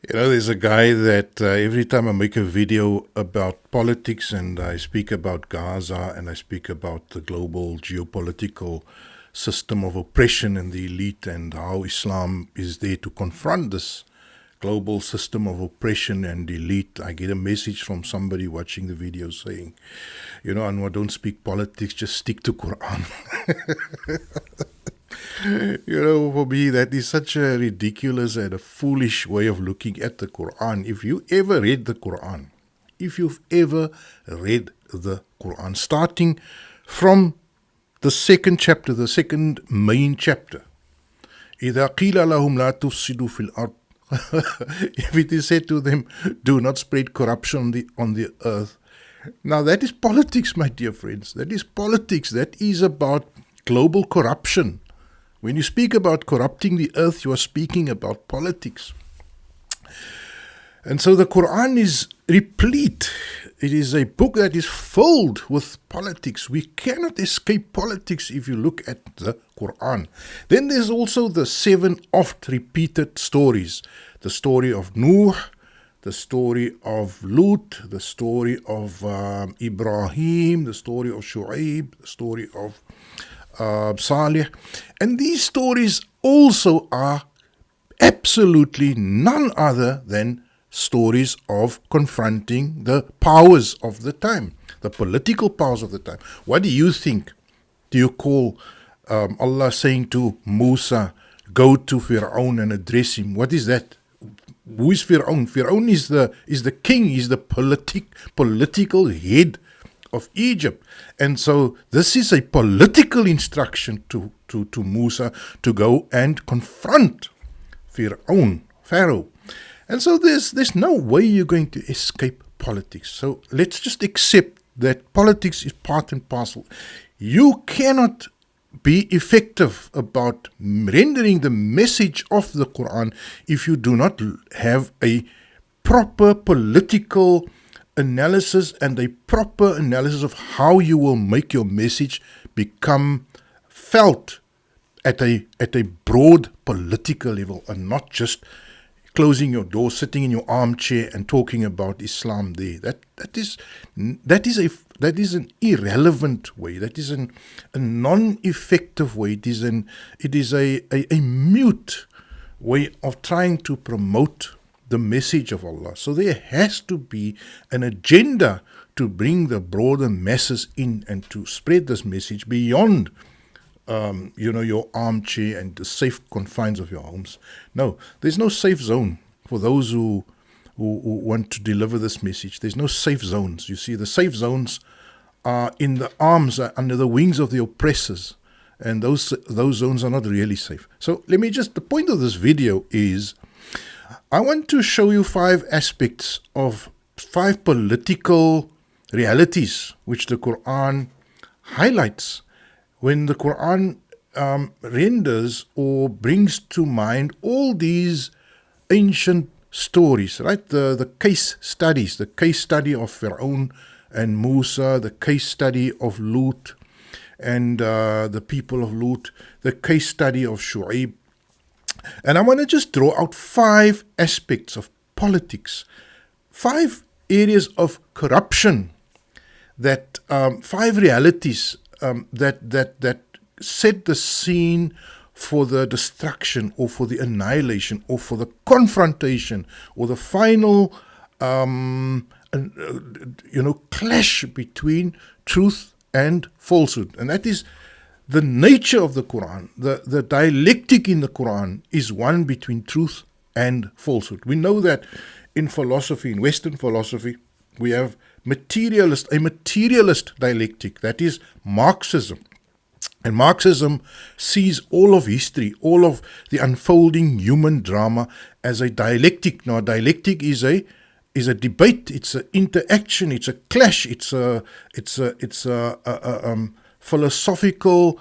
There's a guy that every time I make a video about politics and I speak about Gaza and I speak about the global geopolitical system of oppression and the elite and how Islam is there to confront this global system of oppression and elite, I get a message from somebody watching the video saying, Anwar, don't speak politics, just stick to Qur'an. For me, that is such a ridiculous and a foolish way of looking at the Quran. If you ever read the Quran, if you've ever read the Quran, starting from the second chapter, the second main chapter, إِذَا قِيلَ لَهُمْ لَا تُفْسِدُوا فِي الْأَرْضِ if it is said to them, do not spread corruption on the earth. Now that is politics, my dear friends. That is politics. That is about global corruption. When you speak about corrupting the earth, you are speaking about politics. And so the Quran is replete. It is a book that is filled with politics. We cannot escape politics if you look at the Quran. Then there's also the 7 oft repeated stories. The story of Nuh, the story of Lut, the story of Ibrahim, the story of Shu'aib, the story of Salih. And these stories also are absolutely none other than stories of confronting the powers of the time, the political powers of the time. What do you think? Do you call Allah saying to Musa, go to Fir'aun and address him? What is that? Who is Fir'aun? Fir'aun is the king, is the political head of Egypt. And so this is a political instruction to Musa to go and confront Pharaoh. And so there's no way you're going to escape politics. So let's just accept that politics is part and parcel. You cannot be effective about rendering the message of the Quran if you do not have a proper political analysis and a proper analysis of how you will make your message become felt at a broad political level and not just closing your door, sitting in your armchair and talking about Islam there. That is an irrelevant way. That is a non-effective way. It is a mute way of trying to promote the message of Allah. So there has to be an agenda to bring the broader masses in and to spread this message beyond your armchair and the safe confines of your homes. No, there's no safe zone for those who want to deliver this message. There's no safe zones. You see, the safe zones are in the arms, under the wings of the oppressors, and those zones are not really safe. So the point of this video is, I want to show you 5 aspects of 5 political realities which the Quran highlights when the Quran renders or brings to mind all these ancient stories, right? The case studies, the case study of Fir'aun and Musa, the case study of Lut and the people of Lut, the case study of Shu'aib. And I want to just draw out 5 aspects of politics, 5 areas of corruption, that 5 realities that set the scene for the destruction or for the annihilation or for the confrontation or the final clash between truth and falsehood. And that is the nature of the Quran. The dialectic in the Quran is one between truth and falsehood. We know that in philosophy, in Western philosophy, we have a materialist dialectic, that is Marxism. And Marxism sees all of history, all of the unfolding human drama as a dialectic. Now, a dialectic is a debate, it's an interaction, it's a clash, it's a philosophical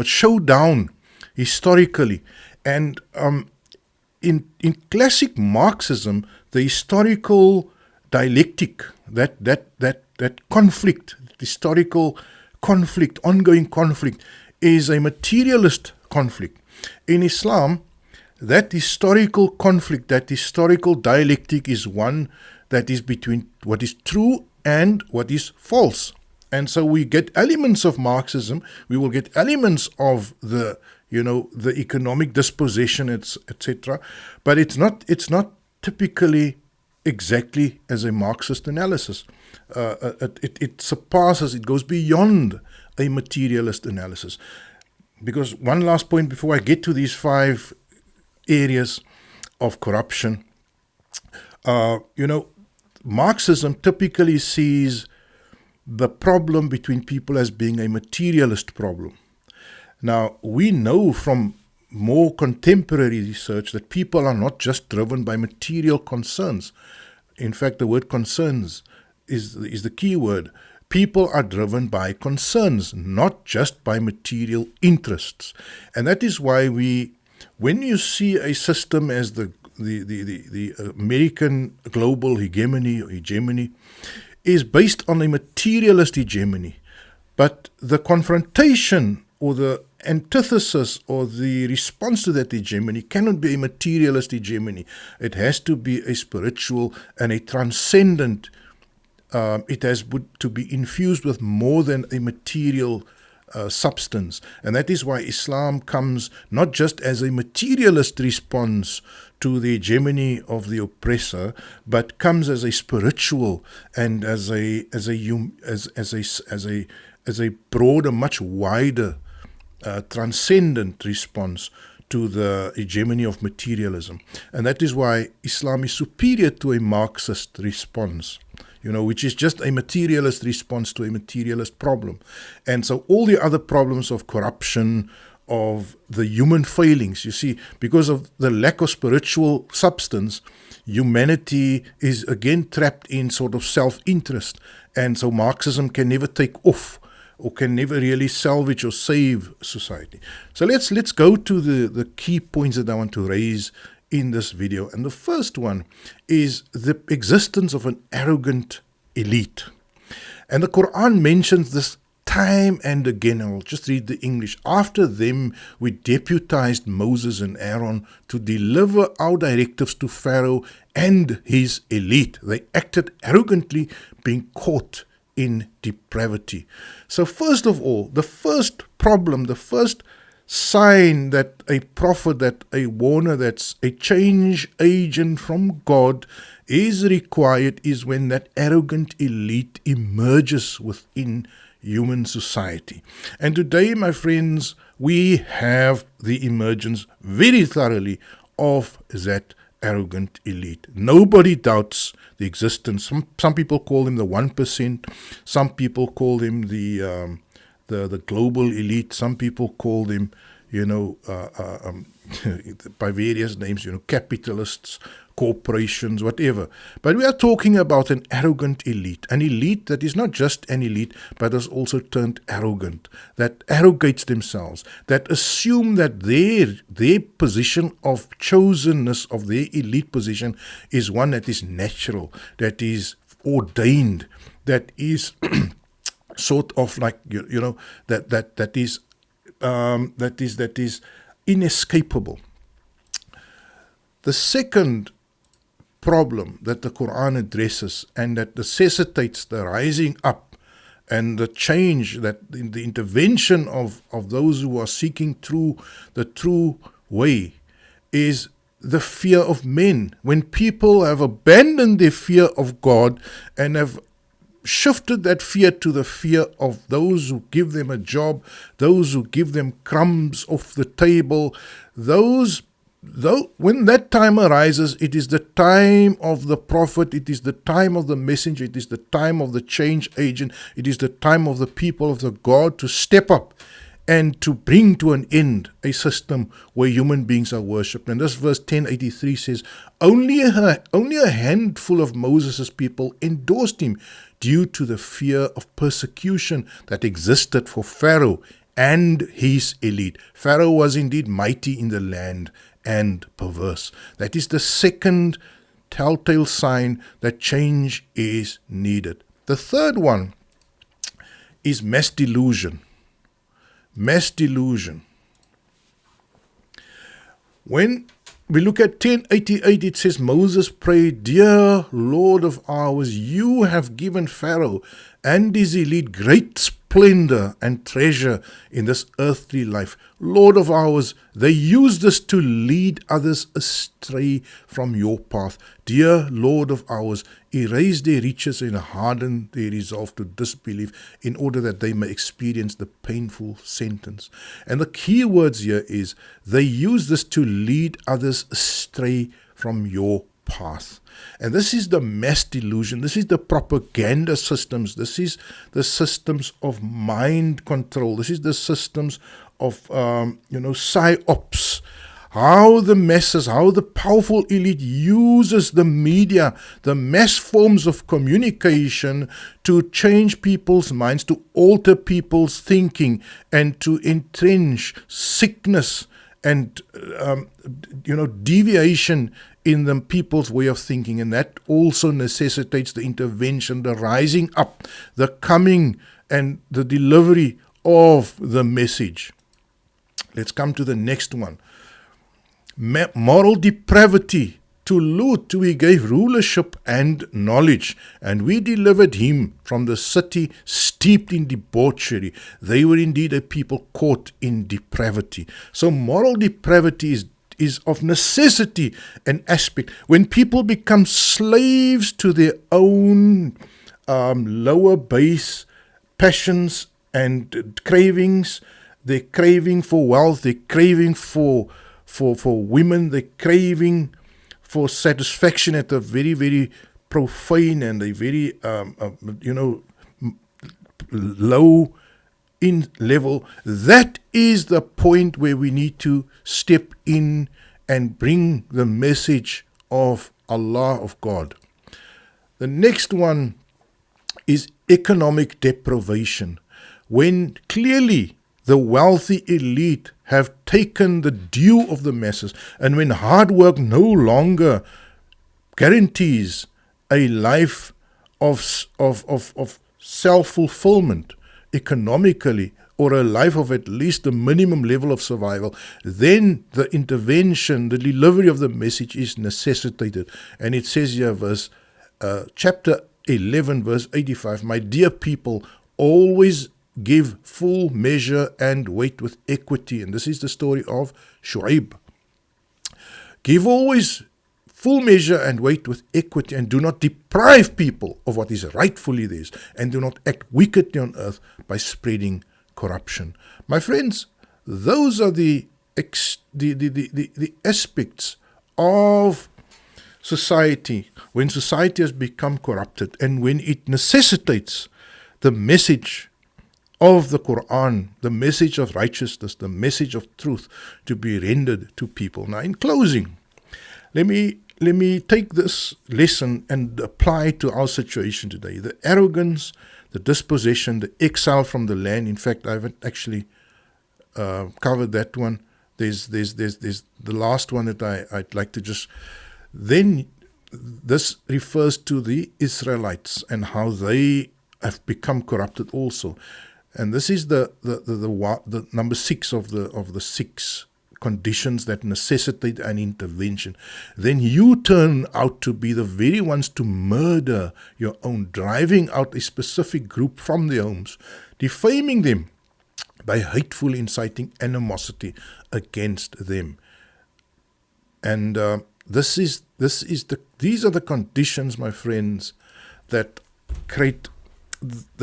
showdown historically. And in classic Marxism, the historical dialectic, that conflict, historical conflict, ongoing conflict, is a materialist conflict. In Islam, that historical conflict, that historical dialectic is one that is between what is true and what is false. And so we get elements of Marxism, we will get elements of the economic dispossession, etc. But it's not typically exactly as a Marxist analysis. It surpasses, it goes beyond a materialist analysis. Because one last point before I get to these 5 areas of corruption, Marxism typically sees the problem between people as being a materialist problem. Now, we know from more contemporary research that people are not just driven by material concerns. In fact, the word concerns is the key word. People are driven by concerns, not just by material interests. And that is why when you see a system as the American global hegemony is based on a materialist hegemony, but the confrontation or the antithesis or the response to that hegemony cannot be a materialist hegemony. It has to be a spiritual and a transcendent. It has to be infused with more than a material substance. And that is why Islam comes not just as a materialist response to the hegemony of the oppressor, but comes as a spiritual and as a broader, much wider, transcendent response to the hegemony of materialism. And that is why Islam is superior to a Marxist response, which is just a materialist response to a materialist problem. And so all the other problems of corruption, of the human failings, you see, because of the lack of spiritual substance, humanity is again trapped in sort of self-interest. And so Marxism can never take off or can never really salvage or save society. So let's go to the key points that I want to raise in this video. And the first one is the existence of an arrogant elite. And the Qur'an mentions this time and again. I'll just read the English. After them, we deputized Moses and Aaron to deliver our directives to Pharaoh and his elite. They acted arrogantly, being caught in depravity. So first of all, the first problem, the first sign that a prophet, that a warner, that's a change agent from God is required is when that arrogant elite emerges within human society. And today, my friends, we have the emergence very thoroughly of that arrogant elite. Nobody doubts the existence. Some people call them the 1%. Some people call them the global elite. Some people call them, by various names, capitalists, corporations, whatever. But we are talking about an arrogant elite, an elite that is not just an elite, but has also turned arrogant, that arrogates themselves, that assume that their position of chosenness, of their elite position, is one that is natural, that is ordained, that is sort of like, that is inescapable. The second problem that the Qur'an addresses and that necessitates the rising up and the change, that in the intervention of those who are seeking the true way, is the fear of men. When people have abandoned their fear of God and have shifted that fear to the fear of those who give them a job, those who give them crumbs off the table, when that time arises, it is the time of the prophet, it is the time of the messenger, it is the time of the change agent, it is the time of the people of the God to step up and to bring to an end a system where human beings are worshipped. And this verse 1083 says, only a handful of Moses' people endorsed him due to the fear of persecution that existed for Pharaoh and his elite. Pharaoh was indeed mighty in the land and perverse. That is the second telltale sign that change is needed. The third one is mass delusion. Mass delusion. When we look at 1088, it says, Moses prayed, Dear Lord of ours, you have given Pharaoh and his elite great splendor and treasure in this earthly life. Lord of ours, they use this to lead others astray from your path. Dear Lord of ours, erase their riches and harden their resolve to disbelief in order that they may experience the painful sentence. And the key words here is, they use this to lead others astray from your path. And this is the mass delusion. This is the propaganda systems. This is the systems of mind control. This is the systems of, psyops. How the masses, how the powerful elite uses the media, the mass forms of communication to change people's minds, to alter people's thinking, and to entrench sickness and, deviation in the people's way of thinking. And that also necessitates the intervention, the rising up, the coming and the delivery of the message. Let's come to the next one. Moral depravity. To Lut we gave rulership and knowledge, and we delivered him from the city steeped in debauchery. They were indeed a people caught in depravity. So moral depravity is of necessity an aspect. When people become slaves to their own lower base passions and cravings, they're craving for wealth, they're craving for women, they're craving for satisfaction at a very, very profane and a very, low in level. That is the point where we need to step in and bring the message of Allah, of God. The next one is economic deprivation. When clearly the wealthy elite have taken the due of the masses, and when hard work no longer guarantees a life of self-fulfillment economically, or a life of at least a minimum level of survival, then the intervention, the delivery of the message is necessitated. And it says here, chapter 11, verse 85, My dear people, always give full measure and weight with equity. And this is the story of Shaik. Give always full measure and weight with equity, and do not deprive people of what is rightfully theirs, and do not act wickedly on earth by spreading corruption. My friends, those are the aspects of society when society has become corrupted, and when it necessitates the message of the Qur'an, the message of righteousness, the message of truth to be rendered to people. Now, in closing, let me take this lesson and apply it to our situation today. The arrogance, the dispossession, the exile from the land. In fact, I haven't actually covered that one. There's the last one that I'd like to just. Then this refers to the Israelites and how they have become corrupted also. And this is the number 6 of the 6 conditions that necessitate an intervention. Then you turn out to be the very ones to murder your own, driving out a specific group from their homes, defaming them by hatefully inciting animosity against them. And these are the conditions, my friends, that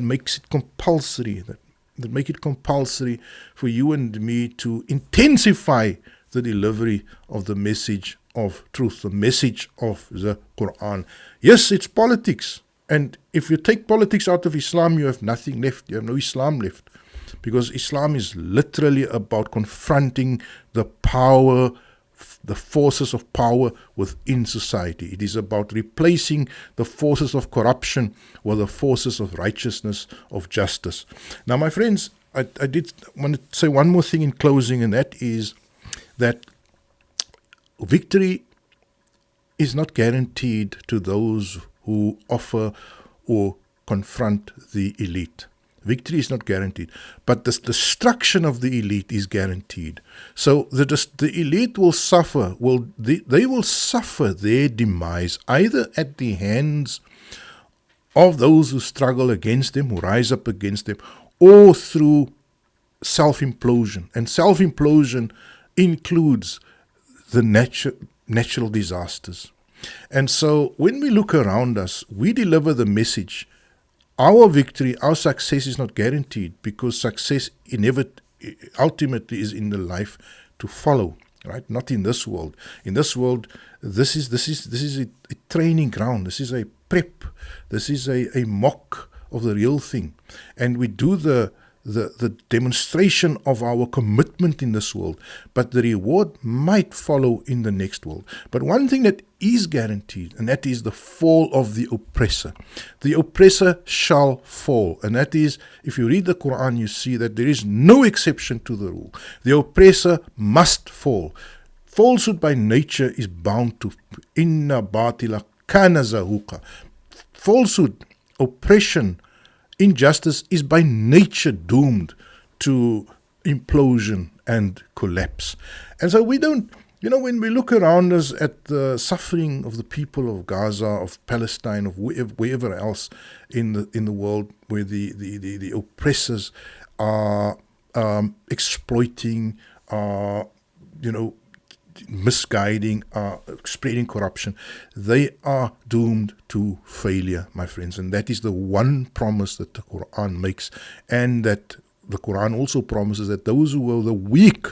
makes it compulsory, that make it compulsory for you and me to intensify the delivery of the message of truth, the message of the Qur'an. Yes, it's politics. And if you take politics out of Islam, you have nothing left. You have no Islam left. Because Islam is literally about confronting the power, the forces of power within society. It is about replacing the forces of corruption with the forces of righteousness, of justice. Now, my friends, I did want to say one more thing in closing, and that is that victory is not guaranteed to those who offer or confront the elite. Victory is not guaranteed, but the destruction of the elite is guaranteed. So the elite will suffer. They will suffer their demise either at the hands of those who struggle against them, who rise up against them, or through self-implosion. And self-implosion includes the natural disasters. And so when we look around us, we deliver the message. Our victory, our success is not guaranteed, because success ultimately is in the life to follow, right? Not in this world. In this world, this is a training ground. This is a prep. This is a mock of the real thing. And we do the demonstration of our commitment in this world, but the reward might follow in the next world. But one thing that is guaranteed, and that is the fall of the oppressor. The oppressor shall fall, and that is, if you read the Qur'an, you see that there is no exception to the rule. The oppressor must fall. Falsehood by nature is bound to inna batila kana zahuqa. Falsehood, oppression, injustice is by nature doomed to implosion and collapse. And so we don't, when we look around us at the suffering of the people of Gaza, of Palestine, of wherever else in the world where the oppressors are exploiting, misguiding, spreading corruption, they are doomed to failure, my friends. And that is the one promise that the Qur'an makes, and that the Qur'an also promises that those who are the weak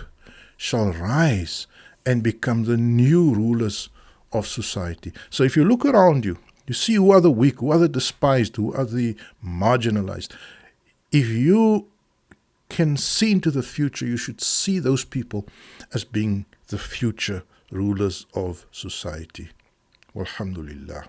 shall rise and become the new rulers of society. So if you look around you, you see who are the weak, who are the despised, who are the marginalized. If you can see into the future, you should see those people as being the future rulers of society. Walhamdulillah.